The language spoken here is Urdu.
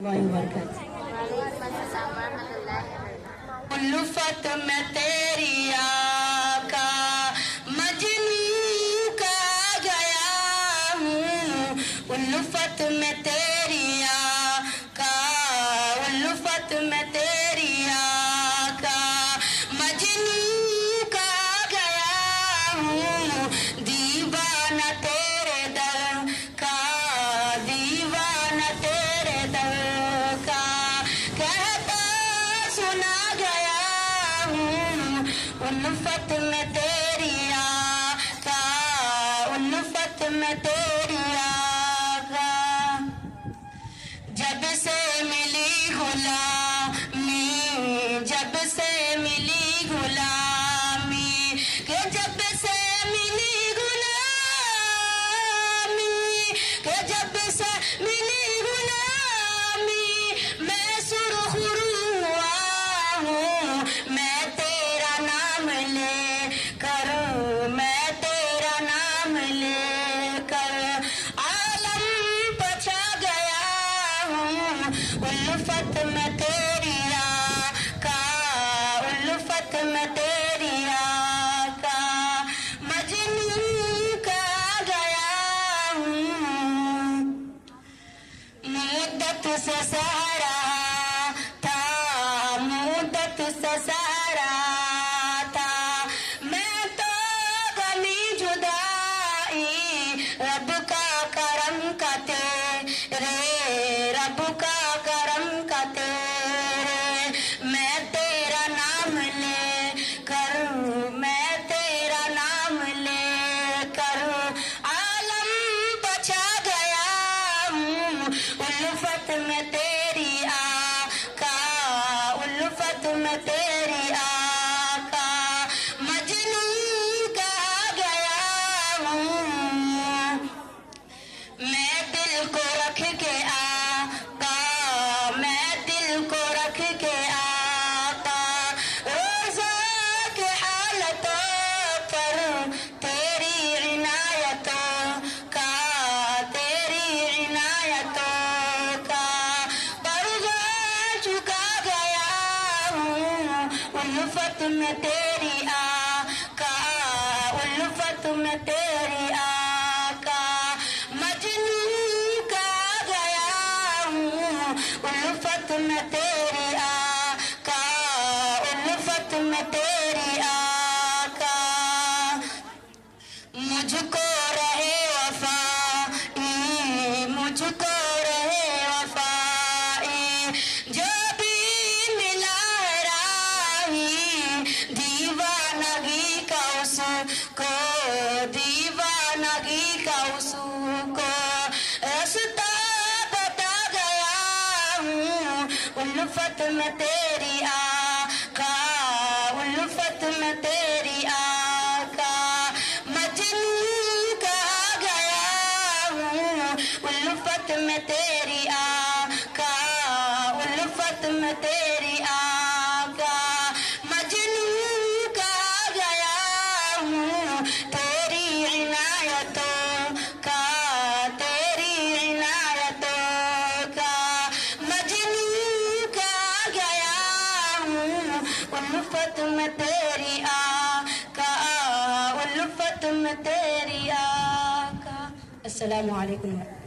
وبرکاتہ۔ وعلیکم السلام ورحمۃ اللہ وبرکاتہ۔ الفت میں تیری آقا مجنوں کا گیا ہوں، الفت میں تیری آقا، الفت میں تیری آقا مجنوں کا گیا ہوں، دیوانہ تیرے در کا، دیوانہ تیرے در کا کہتا سنا گیا ہوں، الفت میں تیری آقا، الفت میں تیری آقا۔ جب سے ملی غلامی، جب سے ملی غلامی، کہ جب سے ملی غلامی، کہ جب سے ملی غلامی، میں سرخرو ہوا ہوں، میں تیرا نام لے کر، میں تیرا نام لے کر عالم پچا گیا ہوں، الفت میں تیری آقا، الفت میں تیری آقا مجنوں کا گیا ہوں، مدت سے سہرا تھا، مدت سے سہرا تھا میں تو غمی جدائی، رب کا کرم کا تیرے، رب کا کرم کا تیرے، میں تیرا نام لے کر، میں تیرا نام لے کر عالم بچا گیا ہوں، الفت میں تیری آقا، الفت میں تیری آقا مجنوں کا گیا ہوں، میں دل کو رکھ کے آقا، میں دل کو رکھ کے آقا روزہ کے حالتوں پر تیری عنایتوں کا، تیری عنایتوں کا پرواہ چکا گیا ہوں، الفت میں تیری آقا، الفت میں تیری آقا مجنوں کا گیا ہوں، الفت میں تیری آقا، الفت میں تیری آقا۔ مجھ کو رہے وفائی، مجھ کو رہے وفائی، جو بھی ملا ہے راہی، دیوانگی کا اس کو، دیوانگی کا اس کو رستہ بتا گیا ہوں، الفت میں تیری آقا، الفت میں تیری آقا مجنوں کا گیا ہوں، الفت میں تیری آقا، الفت میں تیری آقا مجنوں کا گیا ہوں، تیری عنایتوں کا، تیری عنایتوں کا مجنوں کا گیا ہوں، الفت میں تیری آقا، الفت میں تیری آقا۔ السلام علیکم۔